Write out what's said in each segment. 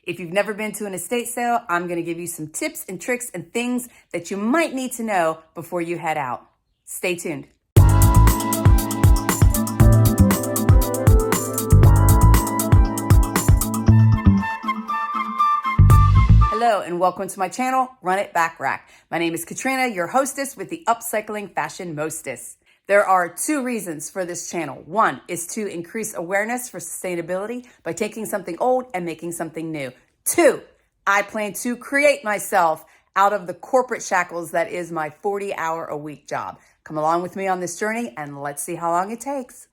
If you've never been to an estate sale, I'm going to give you some tips and tricks and things that you might need to know before you head out. Stay tuned. Hello and welcome to my channel, Run It Back Rack. My name is Katrina, your hostess with the Upcycling Fashion Mostess. There are two reasons for this channel. One is to increase awareness for sustainability by taking something old and making something new. Two, I plan to create myself out of the corporate shackles that is my 40-hour-a-week job. Come along with me on this journey and let's see how long it takes.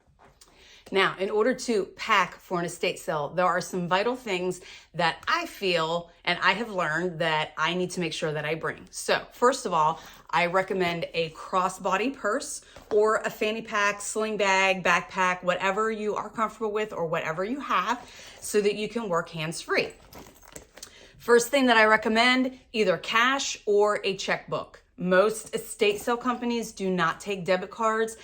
Now, in order to pack for an estate sale, there are some vital things that I feel and I have learned that I need to make sure that I bring. So first of all, I recommend a crossbody purse or a fanny pack, sling bag, backpack, whatever you are comfortable with or whatever you have so that you can work hands-free. First thing that I recommend, either cash or a checkbook. Most estate sale companies do not take debit cards.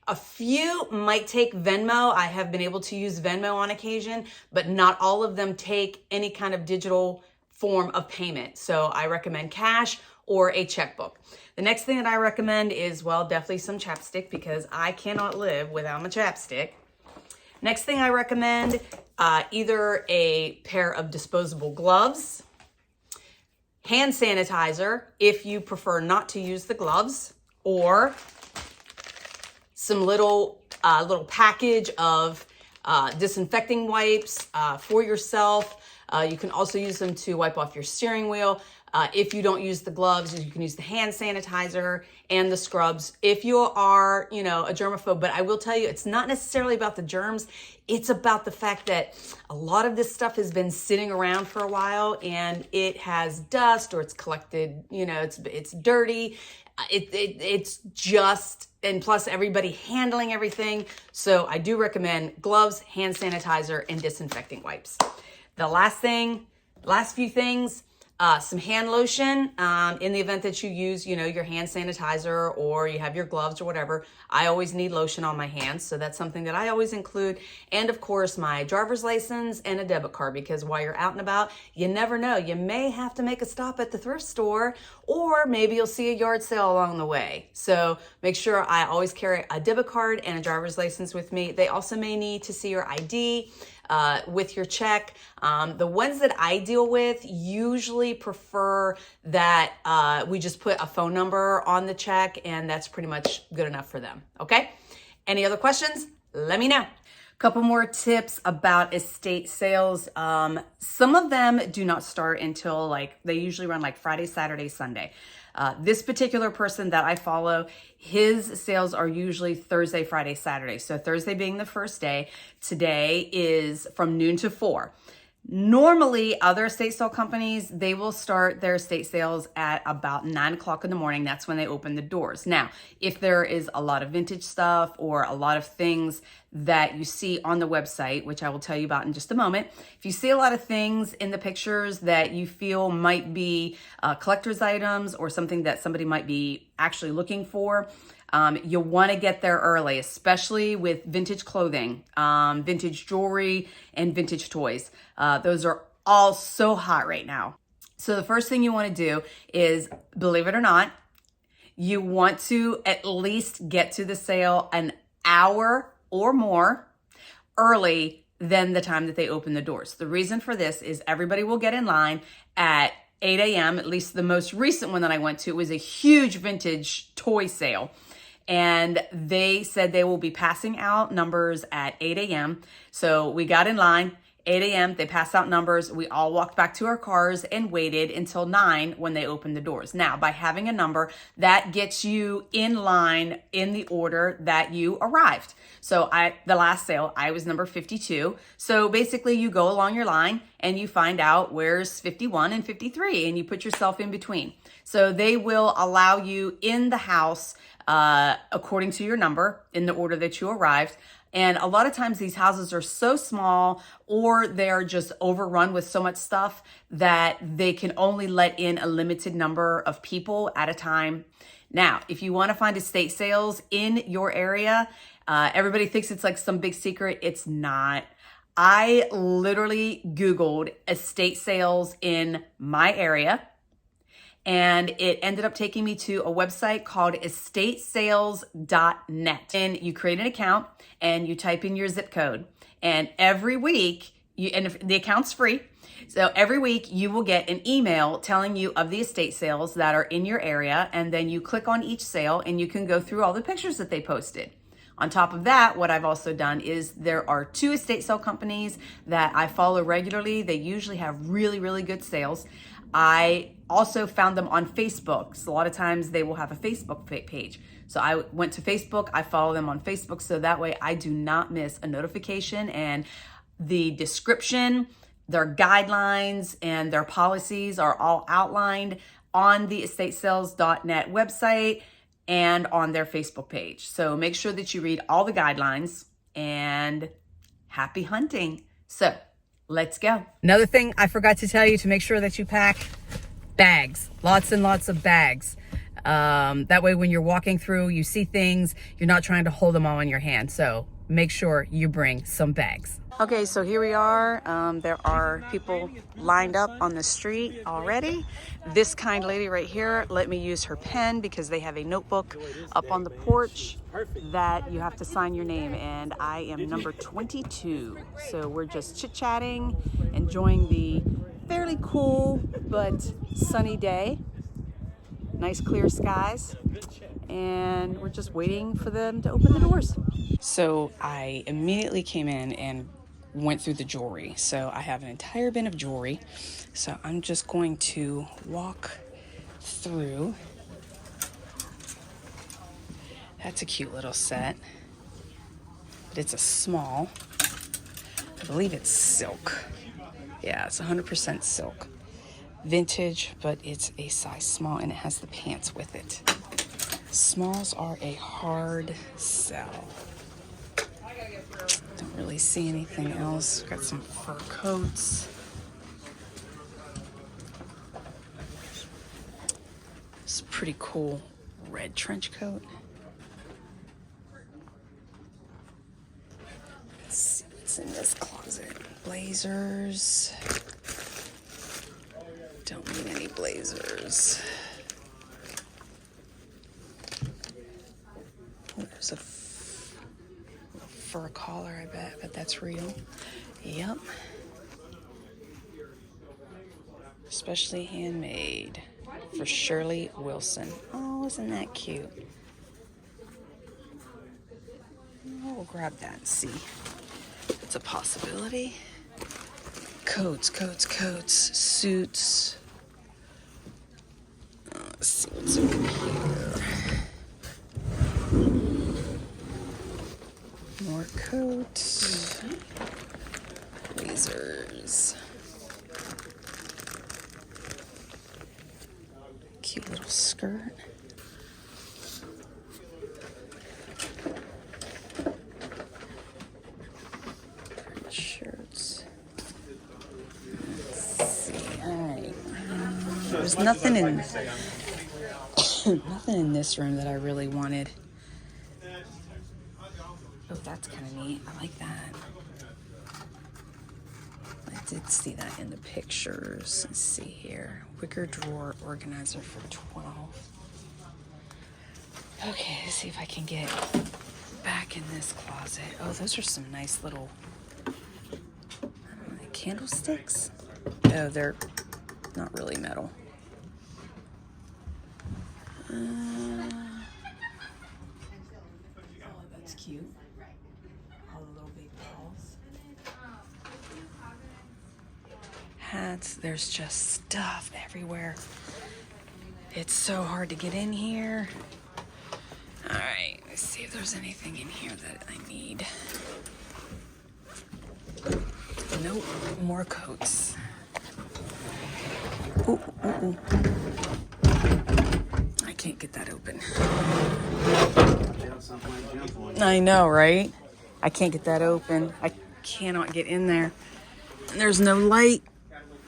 A few might take Venmo. I have been able to use Venmo on occasion, but not all of them take any kind of digital form of payment. So I recommend cash or a checkbook. The next thing that I recommend is, well, definitely some chapstick because I cannot live without my chapstick. Next thing I recommend, either a pair of disposable gloves, hand sanitizer if you prefer not to use the gloves, or some little package of disinfecting wipes for yourself. You can also use them to wipe off your steering wheel. If you don't use the gloves, you can use the hand sanitizer and the scrubs if you are, a germaphobe. But I will tell you, it's not necessarily about the germs. It's about the fact that a lot of this stuff has been sitting around for a while and it has dust or it's collected, it's dirty. It's just, and plus everybody handling everything. So I do recommend gloves, hand sanitizer, and disinfecting wipes. The last few things, some hand lotion in the event that you use, your hand sanitizer or you have your gloves or whatever. I always need lotion on my hands, so that's something that I always include. And of course, my driver's license and a debit card, because while you're out and about, you never know. You may have to make a stop at the thrift store, or maybe you'll see a yard sale along the way. So make sure I always carry a debit card and a driver's license with me. They also may need to see your ID. With your check. The ones that I deal with usually prefer that we just put a phone number on the check, and that's pretty much good enough for them. Okay? Any other questions? Let me know. Couple more tips about estate sales. Some of them do not start until they usually run Friday, Saturday, Sunday. This particular person that I follow, his sales are usually Thursday, Friday, Saturday. So Thursday being the first day, today is from noon to 4. Normally, other estate sale companies, they will start their estate sales at about 9 o'clock in the morning. That's when they open the doors. Now, if there is a lot of vintage stuff or a lot of things that you see on the website, which I will tell you about in just a moment, if you see a lot of things in the pictures that you feel might be collector's items or something that somebody might be actually looking for, you'll want to get there early, especially with vintage clothing, vintage jewelry, and vintage toys. Those are all so hot right now. So the first thing you want to do is, believe it or not, you want to at least get to the sale an hour or more early than the time that they open the doors. The reason for this is everybody will get in line at 8 a.m. At least the most recent one that I went to was a huge vintage toy sale. And they said they will be passing out numbers at 8 a.m. So we got in line, 8 a.m., they passed out numbers. We all walked back to our cars and waited until 9 when they opened the doors. Now, by having a number, that gets you in line in the order that you arrived. So the last sale, I was number 52. So basically you go along your line and you find out where's 51 and 53 and you put yourself in between. So they will allow you in the house according to your number in the order that you arrived. And a lot of times these houses are so small or they're just overrun with so much stuff that they can only let in a limited number of people at a time. Now, if you want to find estate sales in your area, everybody thinks it's like some big secret. It's not. I literally Googled estate sales in my area, and it ended up taking me to a website called estatesales.net. And you create an account and you type in your zip code. And every week, the account's free. So every week you will get an email telling you of the estate sales that are in your area. And then you click on each sale and you can go through all the pictures that they posted. On top of that, what I've also done is there are 2 estate sale companies that I follow regularly. They usually have really, really good sales. I also found them on Facebook. So a lot of times they will have a Facebook page. So I went to Facebook, I follow them on Facebook, so that way I do not miss a notification, and the description, their guidelines, and their policies are all outlined on the estatesales.net website and on their Facebook page. So make sure that you read all the guidelines, and happy hunting. So let's go. Another thing I forgot to tell you, to make sure that you pack bags, lots and lots of bags. That way when you're walking through, you see things, you're not trying to hold them all in your hand. So make sure you bring some bags. Okay, so here we are. There are people lined up on the street already. This kind lady right here let me use her pen because they have a notebook up on the porch that you have to sign your name, and I am number 22. So we're just chit-chatting, enjoying the fairly cool but sunny day. Nice clear skies, and we're just waiting for them to open the doors. So I immediately came in and went through the jewelry. So I have an entire bin of jewelry. So I'm just going to walk through. That's a cute little set, but it's a small. I believe it's silk. Yeah, it's 100% silk. Vintage, but it's a size small, and it has the pants with it. Smalls are a hard sell. Don't really see anything else. Got some fur coats. It's a pretty cool red trench coat. Let's see what's in this closet. Blazers. Don't need any blazers. Oh, there's a fur collar, I bet that's real. Yep. Especially handmade for Shirley Wilson. Oh, isn't that cute? We'll grab that and see. It's a possibility. Coats, suits. Let's see what's over here. More coats. Blazers. Cute little skirt. Shirts. Let's see. All right. There's nothing in nothing in this room that I really wanted. Oh, that's kind of neat. I like that. I did see that in the pictures. Let's see here. Wicker drawer organizer for $12. Okay, let's see if I can get back in this closet. Oh, those are some nice little candlesticks. Oh, they're not really metal. Oh, that's cute. All the little big balls. Hats. There's just stuff everywhere. It's so hard to get in here. All right, let's see if there's anything in here that I need. Nope, more coats. Ooh, ooh, ooh. I can't get that open. I know, right? I can't get that open. I cannot get in there. There's no light.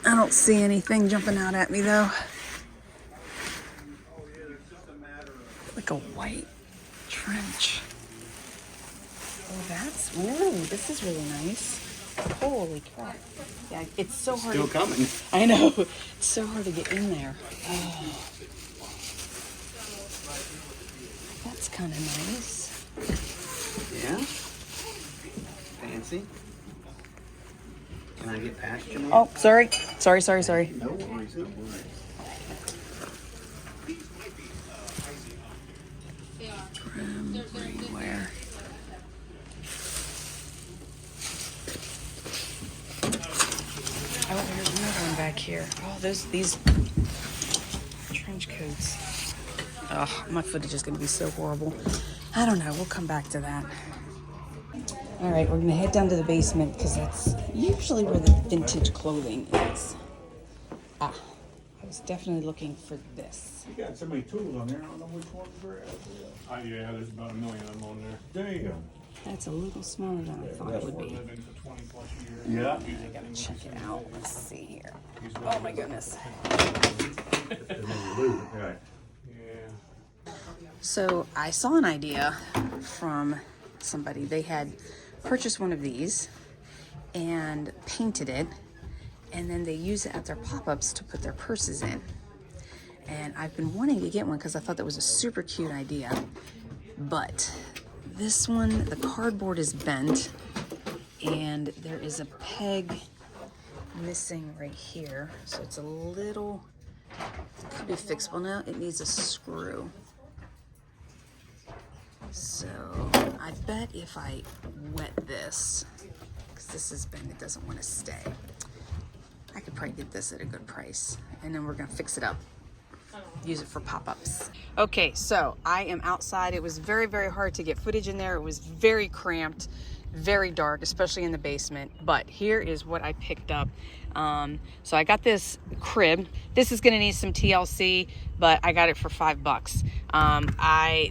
I don't see anything jumping out at me, though. Like a white trench. Oh, ooh, this is really nice. Holy crap. Yeah, it's so hard. Still coming. I know. It's so hard to get in there. Oh. That's kind of nice. Yeah? Fancy. Can I get past you? Oh, sorry. Sorry. No worries, no worries. Where? Oh, there's another one back here. Oh, these trench coats. Oh, my footage is going to be so horrible. I don't know. We'll come back to that. All right, we're going to head down to the basement because that's usually where the vintage clothing is. Ah, I was definitely looking for this. You got so many tools on there, I don't know which one to grab. Yeah, there's about 1 million of them on there. There you go. That's a little smaller than I thought it would be. Living for 20 plus years. Yeah. I gotta check it out. Let's see here. Oh my goodness. Right. Yeah. So I saw an idea from somebody. They had purchased one of these and painted it, and then they use it at their pop-ups to put their purses in. And I've been wanting to get one because I thought that was a super cute idea. But this one, the cardboard is bent, and there is a peg missing right here. So it's a little, could be fixable now. It needs a screw. So I bet if I wet this, because this is bent, it doesn't want to stay. I could probably get this at a good price, and then we're gonna fix it up. Use it for pop-ups. Okay, so I am outside. It was very, very hard to get footage in there. It was very cramped, very dark, especially in the basement. But here is what I picked up. So I got this crib. This is gonna need some TLC, but I got it for $5.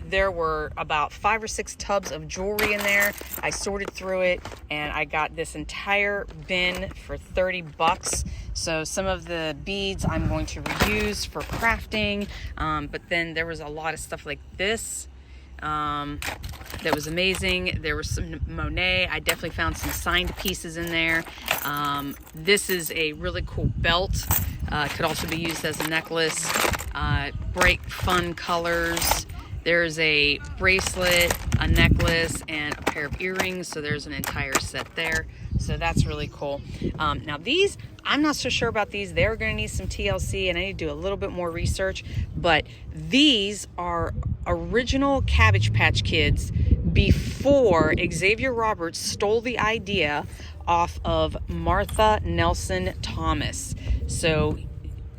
There were about 5 or 6 tubs of jewelry in there. I sorted through it, and I got this entire bin for $30. So some of the beads I'm going to reuse for crafting, but then there was a lot of stuff like this that was amazing. There was some Monet. I definitely found some signed pieces in there. This is a really cool belt. Could also be used as a necklace. Bright, fun colors. There's a bracelet, a necklace, and a pair of earrings. So there's an entire set there. So that's really cool. Now these, I'm not so sure about these. They're going to need some TLC, and I need to do a little bit more research. But these are original Cabbage Patch Kids before Xavier Roberts stole the idea off of Martha Nelson Thomas. So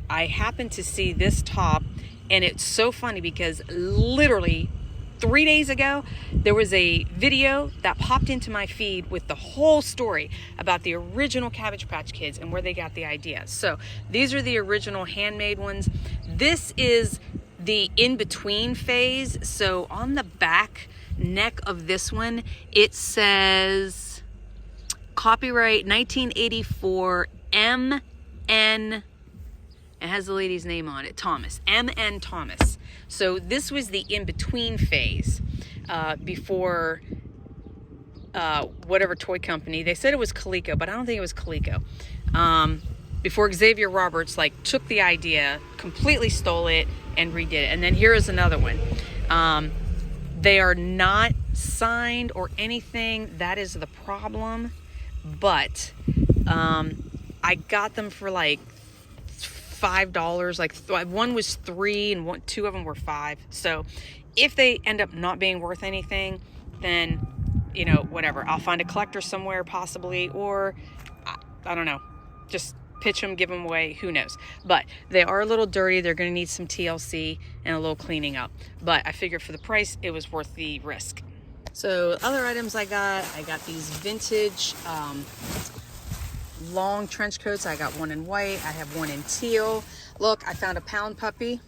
I happened to see this top, and it's so funny because literally 3 days ago, there was a video that popped into my feed with the whole story about the original Cabbage Patch Kids and where they got the idea. So these are the original handmade ones. This is the in-between phase. So on the back neck of this one, it says copyright 1984 M.N. It has the lady's name on it, Thomas, M.N. Thomas. So this was the in-between phase before whatever toy company. They said it was Coleco, but I don't think it was Coleco. Before Xavier Roberts took the idea, completely stole it, and redid it. And then here is another one. They are not signed or anything. That is the problem. But I got them for like $5. One was $3 and 2 of them were $5. So if they end up not being worth anything, then whatever, I'll find a collector somewhere possibly, or I don't know, just pitch them, give them away, who knows. But they are a little dirty. They're going to need some TLC and a little cleaning up, but I figured for the price it was worth the risk. So other items I got these vintage long trench coats. I got one in white. I have one in teal. Look, I found a pound puppy.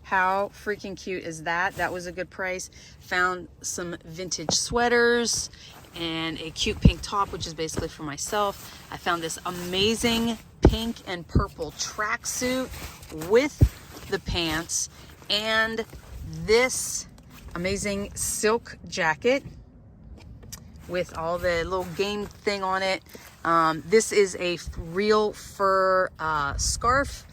How freaking cute is that? That was a good price. Found some vintage sweaters and a cute pink top, which is basically for myself. I found this amazing pink and purple tracksuit with the pants, and this amazing silk jacket with all the little game thing on it. This is a real fur scarf.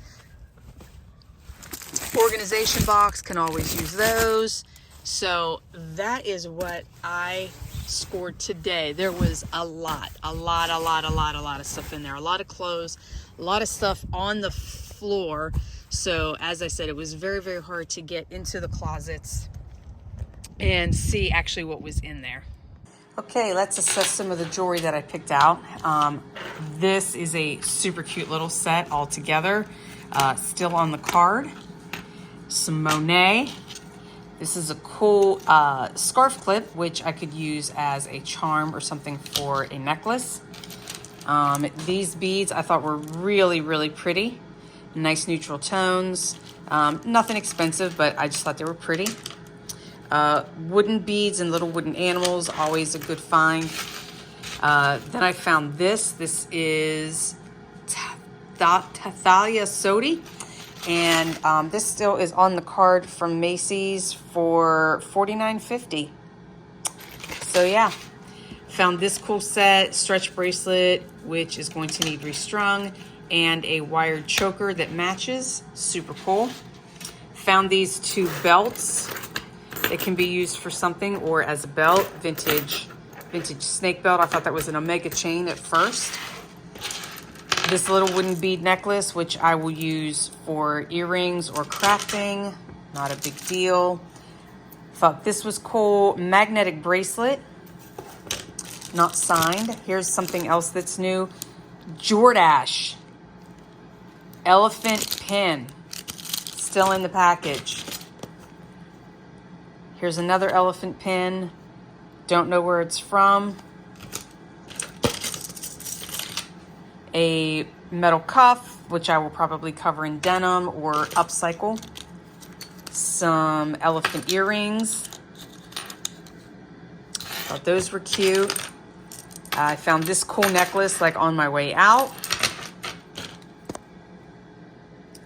Organization box, can always use those. So that is what I scored today. There was a lot of stuff in there. A lot of clothes, a lot of stuff on the floor. So as I said, it was very, very hard to get into the closets and see actually what was in there. Okay, let's assess some of the jewelry that I picked out. This is a super cute little set all together. Still on the card. Some Monet. This is a cool scarf clip, which I could use as a charm or something for a necklace. These beads I thought were really, really pretty. Nice neutral tones. Nothing expensive, but I just thought they were pretty. Wooden beads and little wooden animals, always a good find. Then I found this. This is Tathalia Sodi. And this still is on the card from Macy's for $49.50. So yeah, found this cool set, stretch bracelet, which is going to need restrung, and a wired choker that matches. Super cool. Found these two belts that can be used for something or as a belt. Vintage snake belt. I thought that was an Omega chain at first. This little wooden bead necklace, which I will use for earrings or crafting. Not a big deal. Thought this was cool. Magnetic bracelet. Not signed. Here's something else that's new. Jordache. Elephant pin. Still in the package. Here's another elephant pin. Don't know where it's from. A metal cuff, which I will probably cover in denim or upcycle. Some elephant earrings. Thought those were cute. I found this cool necklace like on my way out.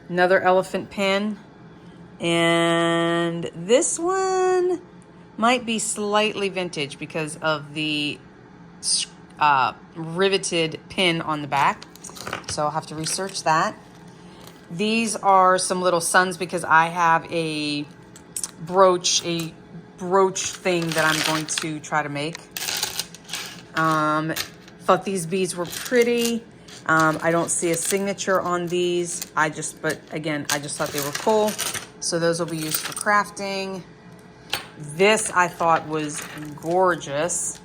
Another elephant pin. And this one might be slightly vintage because of the riveted pin on the back. So I'll have to research that. These are some little suns because I have a brooch thing that I'm going to try to make. Thought these beads were pretty. I don't see a signature on these. But again, I just thought they were cool. So those will be used for crafting. This I thought was gorgeous.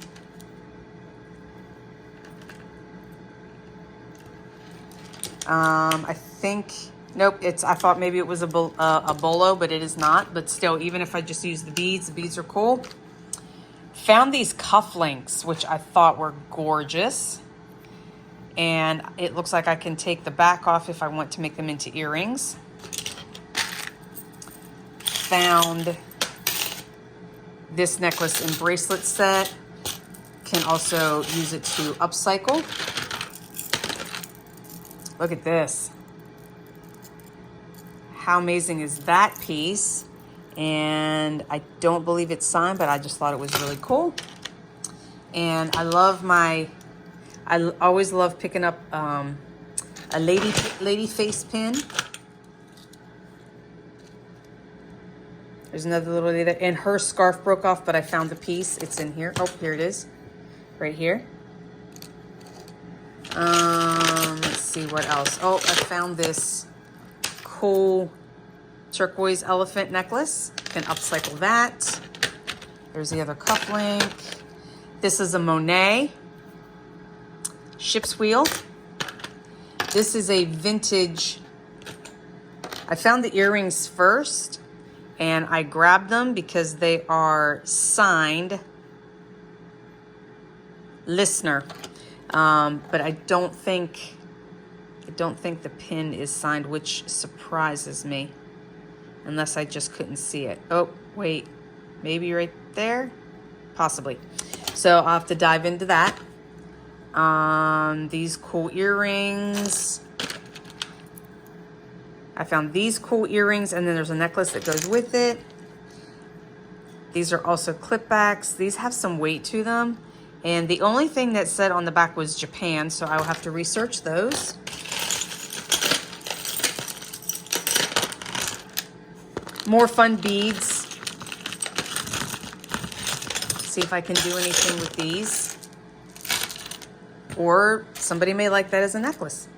I think, nope, I thought maybe it was a bolo, but it is not. But still, even if I just use the beads are cool. Found these cufflinks, which I thought were gorgeous. And it looks like I can take the back off if I want to make them into earrings. Found this necklace and bracelet set. Can also use it to upcycle. Look at this. How amazing is that piece? And I don't believe it's signed, but I just thought it was really cool. And I always love picking up a lady face pin. There's another little lady there, and her scarf broke off, but I found the piece. It's in here. Oh, here it is, right here. Let's see what else. Oh, I found this cool turquoise elephant necklace. Can upcycle that. There's the other cufflink. This is a Monet ship's wheel. This is a vintage. I found the earrings first, and I grabbed them because they are signed listener. But I don't think the pin is signed, which surprises me, unless I just couldn't see it. Oh, wait, maybe right there, possibly. So I'll have to dive into that. These cool earrings. I found these cool earrings, and then there's a necklace that goes with it. These are also clip backs. These have some weight to them, And the only thing that said on the back was Japan, so I will have to research those. More fun beads. See if I can do anything with these. Or somebody may like that as a necklace.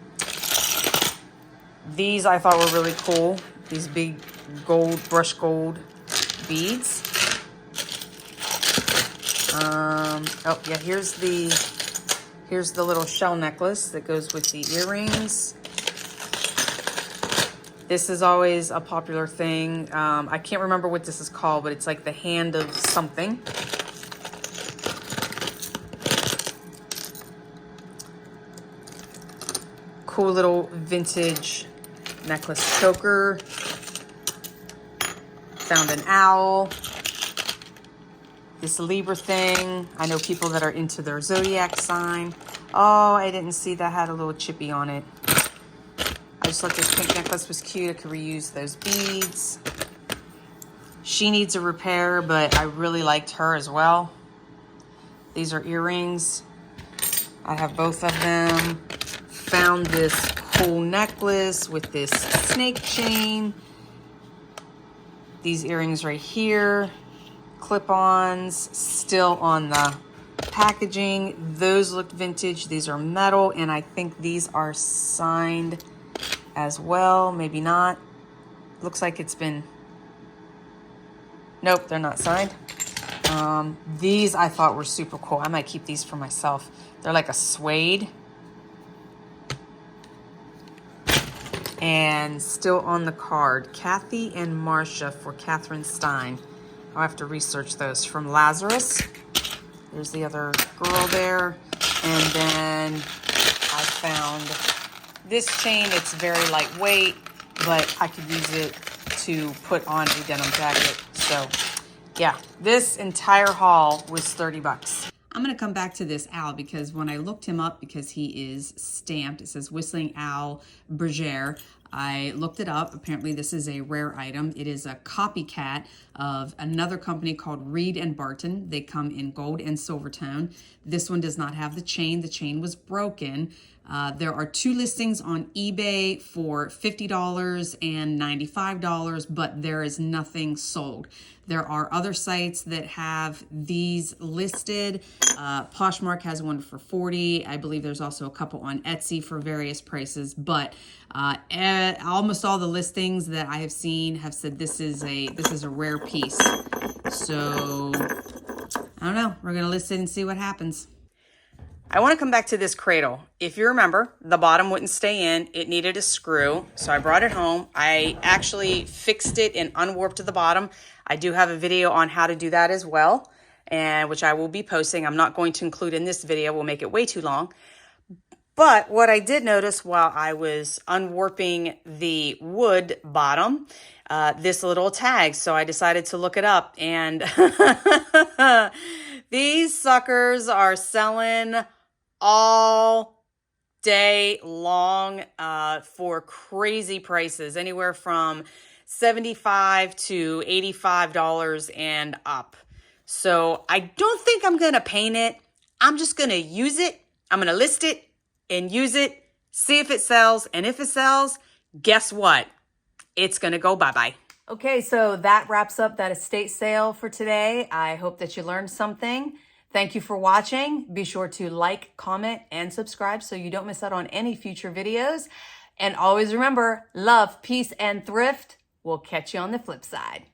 These I thought were really cool. These big gold, brush gold beads. Oh yeah, here's the little shell necklace that goes with the earrings. This is always a popular thing. I can't remember what this is called, but it's like the hand of something. Cool little vintage necklace choker. Found an owl. This Libra thing. I know people that are into their zodiac sign. Oh, I didn't see that had a little chippy on it. I just thought this pink necklace was cute. I could reuse those beads. She needs a repair, but I really liked her as well. These are earrings. I have both of them. Found this cool necklace with this snake chain. These earrings right here. Clip-ons, still on the packaging. Those look vintage. These are metal, and I think these are signed as well. Maybe not. Looks like it's been... Nope, they're not signed. These I thought were super cool. I might keep these for myself. They're like a suede. And still on the card, Kathy and Marcia for Catherine Stein. I'll have to research those. From Lazarus. There's the other girl there. And then I found this chain. It's very lightweight, but I could use it to put on a denim jacket. So yeah, this entire haul was 30 bucks. I'm gonna come back to this owl because when I looked him up, because he is stamped, it says Whistling Owl Bergère. I looked it up. Apparently this is a rare item. It is a copycat of another company called Reed and Barton. They come in gold and silver tone. This one does not have the chain. The chain was broken. There are 2 listings on eBay for $50 and $95, but there is nothing sold. There are other sites that have these listed. Poshmark has one for $40. I believe there's also a couple on Etsy for various prices, but almost all the listings that I have seen have said this is a rare piece. So I don't know. We're gonna list it and see what happens. I want to come back to this cradle. If you remember, the bottom wouldn't stay in. It needed a screw, so I brought it home. I actually fixed it and unwarped the bottom. I do have a video on how to do that as well, and which I will be posting. I'm not going to include in this video. We'll make it way too long. But what I did notice while I was unwarping the wood bottom, this little tag. So I decided to look it up, and these suckers are selling all day long for crazy prices, anywhere from $75 to $85 and up. So I don't think I'm gonna paint it. I'm just gonna use it. I'm gonna list it and use it, see if it sells, and if it sells, guess what? It's gonna go bye-bye. Okay, so that wraps up that estate sale for today. I hope that you learned something. Thank you for watching. Be sure to like, comment, and subscribe so you don't miss out on any future videos. And always remember, love, peace, and thrift. We'll catch you on the flip side.